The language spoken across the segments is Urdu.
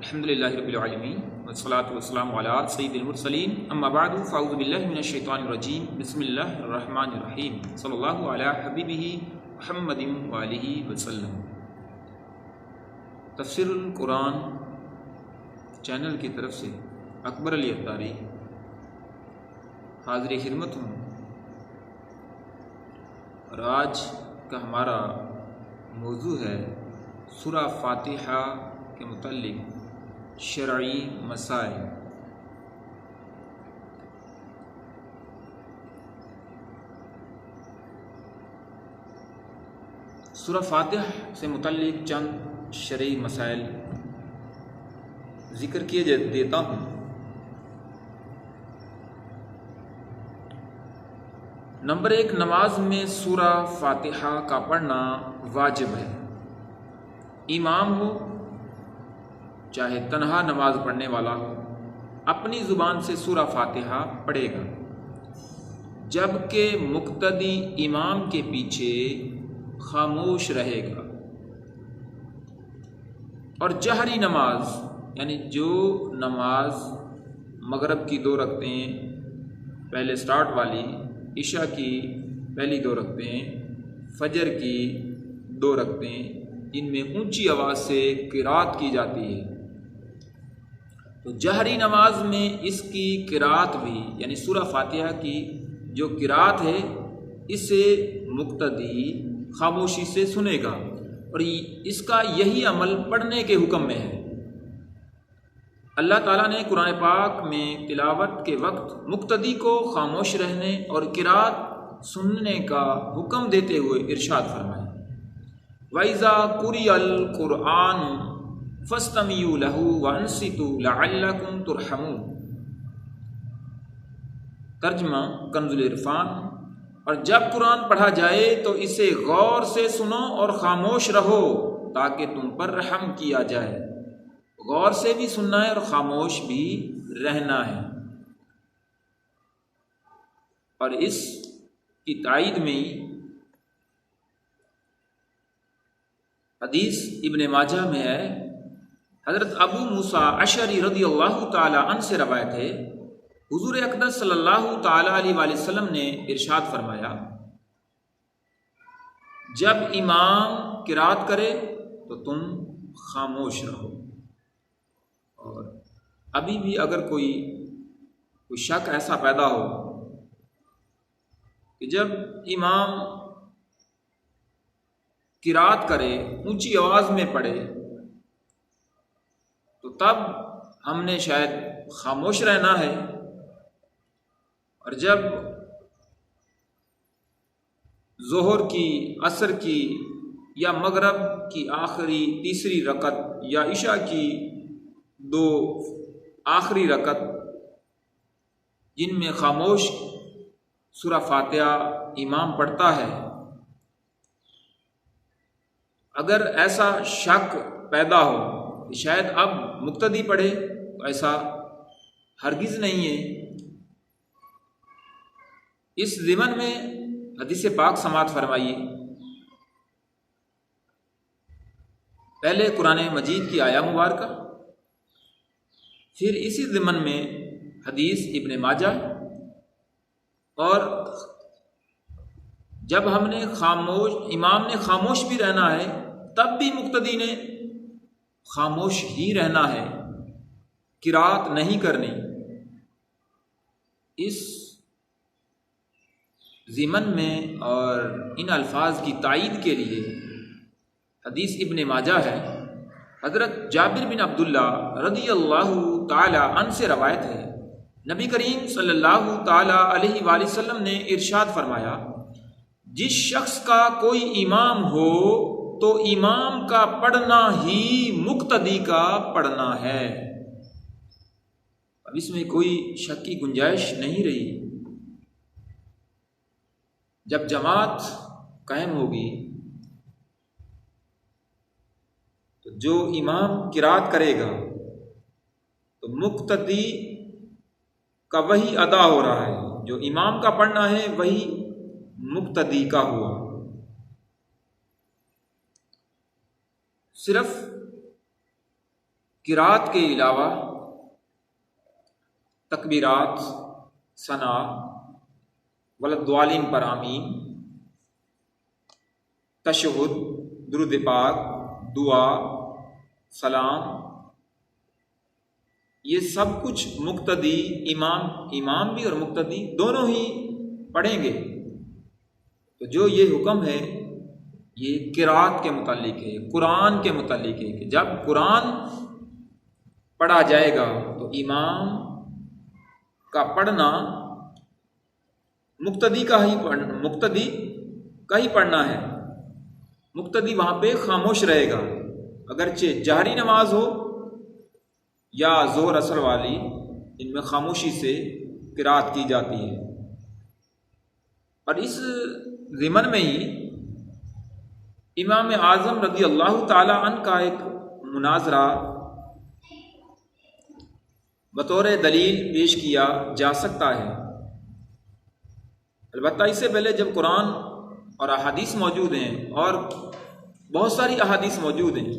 الحمد للہ رب العالمین والصلاة والسلام علی سید المرسلین اما بعد فاعوذ باللہ من الشیطان الرجیم بسم اللہ الرحمن الرحیم صلی اللہ علی حبیبہ محمد وآلہ وسلم۔ تفسیر القرآن چینل کی طرف سے اکبر علی اتاری حاضر خدمت ہوں، اور آج کا ہمارا موضوع ہے سورہ فاتحہ کے متعلق شرعی مسائل۔ سورہ فاتحہ سے متعلق چند شرعی مسائل ذکر کیے دیتا ہوں۔ نمبر 1، نماز میں سورہ فاتحہ کا پڑھنا واجب ہے۔ امام ہو چاہے تنہا نماز پڑھنے والا ہو، اپنی زبان سے سورہ فاتحہ پڑھے گا، جبکہ مقتدی امام کے پیچھے خاموش رہے گا۔ اور جہری نماز یعنی جو نماز مغرب کی 2 رکعتیں پہلے سٹارٹ والی، عشاء کی پہلی 2 رکعتیں، فجر کی 2 رکعتیں، ان میں اونچی آواز سے قرات کی جاتی ہے، تو جہری نماز میں اس کی قرات بھی یعنی سورہ فاتحہ کی جو قرات ہے اسے مقتدی خاموشی سے سنے گا، اور اس کا یہی عمل پڑھنے کے حکم میں ہے۔ اللہ تعالیٰ نے قرآن پاک میں تلاوت کے وقت مقتدی کو خاموش رہنے اور قرات سننے کا حکم دیتے ہوئے ارشاد فرمایا، وَإِذَا قُرِئَ الْقُرْآنُ فَاسْتَمِعُوا لَهُ وَأَنصِتُوا لَعَلَّكُمْ تُرْحَمُونَ۔ ترجمہ کنز العرفان۔ اور جب قرآن پڑھا جائے تو اسے غور سے سنو اور خاموش رہو تاکہ تم پر رحم کیا جائے۔ غور سے بھی سننا ہے اور خاموش بھی رہنا ہے۔ اور اس کی تائید میں حدیث ابن ماجہ میں ہے، حضرت ابو موسیٰ اشعری رضی اللہ تعالی عنہ سے روایت ہے، حضور اقدس صلی اللہ تعالی علیہ وآلہ وسلم نے ارشاد فرمایا، جب امام قرات کرے تو تم خاموش رہو۔ اور ابھی بھی اگر کوئی شک ایسا پیدا ہو کہ جب امام قرات کرے اونچی آواز میں پڑھے تو تب ہم نے شاید خاموش رہنا ہے، اور جب ظہر کی، عصر کی یا مغرب کی آخری تیسری رکعت یا عشاء کی 2 آخری رکعت جن میں خاموش سورہ فاتحہ امام پڑھتا ہے، اگر ایسا شک پیدا ہو کہ شاید اب مقتدی پڑھے، تو ایسا ہرگز نہیں ہے۔ اس ضمن میں حدیث پاک سماعت فرمائیے، پہلے قرآن مجید کی آیہ مبارکہ، پھر اسی ضمن میں حدیث ابن ماجہ، اور جب ہم نے امام نے خاموش بھی رہنا ہے تب بھی مقتدی نے خاموش ہی رہنا ہے، قرات نہیں کرنی۔ اس ضمن میں اور ان الفاظ کی تائید کے لیے حدیث ابن ماجہ ہے، حضرت جابر بن عبداللہ رضی اللہ تعالی عنہ سے روایت ہے، نبی کریم صلی اللہ تعالی علیہ وآلہ وسلم نے ارشاد فرمایا، جس شخص کا کوئی امام ہو تو امام کا پڑھنا ہی مقتدی کا پڑھنا ہے۔ اب اس میں کوئی شک کی گنجائش نہیں رہی۔ جب جماعت قائم ہوگی تو جو امام قرات کرے گا تو مقتدی کا وہی ادا ہو رہا ہے، جو امام کا پڑھنا ہے وہی مقتدی کا ہوا۔ صرف قرات کے علاوہ تکبیرات، ثنا، ولدوالین پر آمین، تشہد، درود پاک، دعا، سلام، یہ سب کچھ مقتدی امام بھی اور مقتدی دونوں ہی پڑھیں گے۔ تو جو یہ حکم ہے یہ قرات کے متعلق ہے، قرآن کے متعلق ہے کہ جب قرآن پڑھا جائے گا تو امام کا پڑھنا مقتدی کا ہی پڑھنا ہے۔ مقتدی وہاں پہ خاموش رہے گا، اگرچہ جہری نماز ہو یا ظہر اثر والی، ان میں خاموشی سے قرات کی جاتی ہے۔ اور اس ضمن میں ہی امام اعظم رضی اللہ تعالی عنہ کا ایک مناظرہ بطور دلیل پیش کیا جا سکتا ہے۔ البتہ اس سے پہلے جب قرآن اور احادیث موجود ہیں، اور بہت ساری احادیث موجود ہیں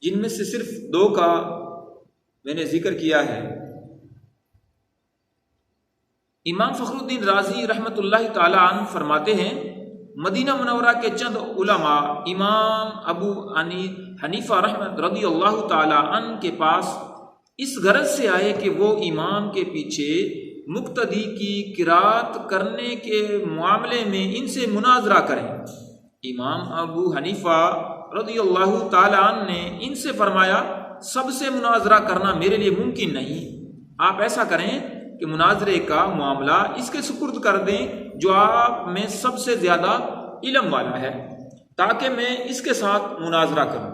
جن میں سے صرف 2 کا میں نے ذکر کیا ہے۔ امام فخر الدین رازی رحمۃ اللہ تعالی عنہ فرماتے ہیں مدینہ منورہ کے چند علماء امام ابو حنیفہ رضی اللہ تعالی عنہ کے پاس اس غرض سے آئے کہ وہ امام کے پیچھے مقتدی کی قرات کرنے کے معاملے میں ان سے مناظرہ کریں۔ امام ابو حنیفہ رضی اللہ تعالی عنہ نے ان سے فرمایا سب سے مناظرہ کرنا میرے لیے ممکن نہیں، آپ ایسا کریں کہ مناظرے کا معاملہ اس کے سپرد کر دیں جو آپ میں سب سے زیادہ علم والا ہے، تاکہ میں اس کے ساتھ مناظرہ کروں۔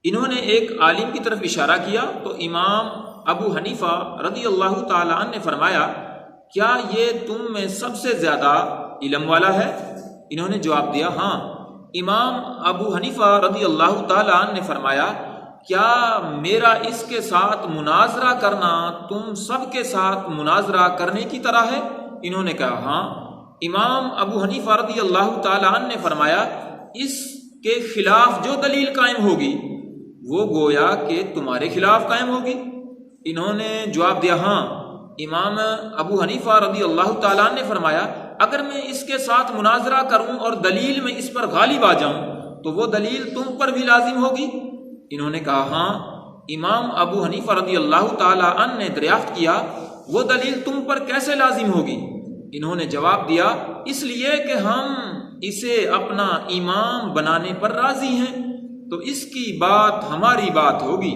انہوں نے ایک عالم کی طرف اشارہ کیا تو امام ابو حنیفہ رضی اللہ تعالی عنہ نے فرمایا کیا یہ تم میں سب سے زیادہ علم والا ہے؟ انہوں نے جواب دیا ہاں۔ امام ابو حنیفہ رضی اللہ تعالی عنہ نے فرمایا کیا میرا اس کے ساتھ مناظرہ کرنا تم سب کے ساتھ مناظرہ کرنے کی طرح ہے؟ انہوں نے کہا ہاں۔ امام ابو حنیفہ رضی اللہ تعالی عنہ نے فرمایا اس کے خلاف جو دلیل قائم ہوگی وہ گویا کہ تمہارے خلاف قائم ہوگی۔ انہوں نے جواب دیا ہاں۔ امام ابو حنیفہ رضی اللہ تعالیٰ نے فرمایا اگر میں اس کے ساتھ مناظرہ کروں اور دلیل میں اس پر غالب آ جاؤں تو وہ دلیل تم پر بھی لازم ہوگی؟ انہوں نے کہا ہاں۔ امام ابو حنیفہ رضی اللہ تعالیٰ عنہ نے دریافت کیا وہ دلیل تم پر کیسے لازم ہوگی؟ انہوں نے جواب دیا اس لیے کہ ہم اسے اپنا امام بنانے پر راضی ہیں تو اس کی بات ہماری بات ہوگی۔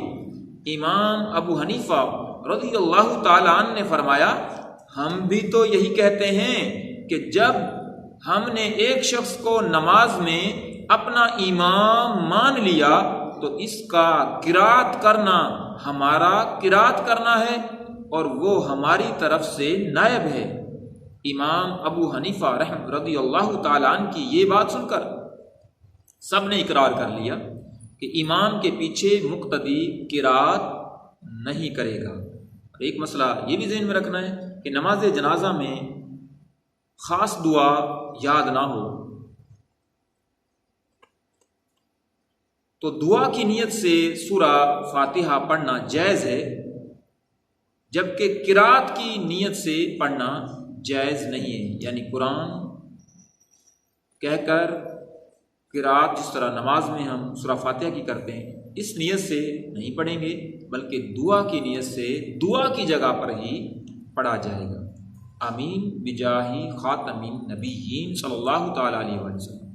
امام ابو حنیفہ رضی اللہ تعالیٰ عنہ نے فرمایا ہم بھی تو یہی کہتے ہیں کہ جب ہم نے ایک شخص کو نماز میں اپنا امام مان لیا تو اس کا قرات کرنا ہمارا قرات کرنا ہے اور وہ ہماری طرف سے نائب ہے۔ امام ابو حنیفہ رضی اللہ تعالیٰ عنہ کی یہ بات سن کر سب نے اقرار کر لیا کہ امام کے پیچھے مقتدی قرات نہیں کرے گا۔ اور ایک مسئلہ یہ بھی ذہن میں رکھنا ہے کہ نماز جنازہ میں خاص دعا یاد نہ ہو تو دعا کی نیت سے سورہ فاتحہ پڑھنا جائز ہے، جبکہ قرات کی نیت سے پڑھنا جائز نہیں ہے، یعنی قرآن کہہ کر قرات جس طرح نماز میں ہم سورہ فاتحہ کی کرتے ہیں اس نیت سے نہیں پڑھیں گے، بلکہ دعا کی نیت سے دعا کی جگہ پر ہی پڑھا جائے گا۔ آمین بجاہ خاتم النبیین صلی اللہ تعالی علیہ وسلم۔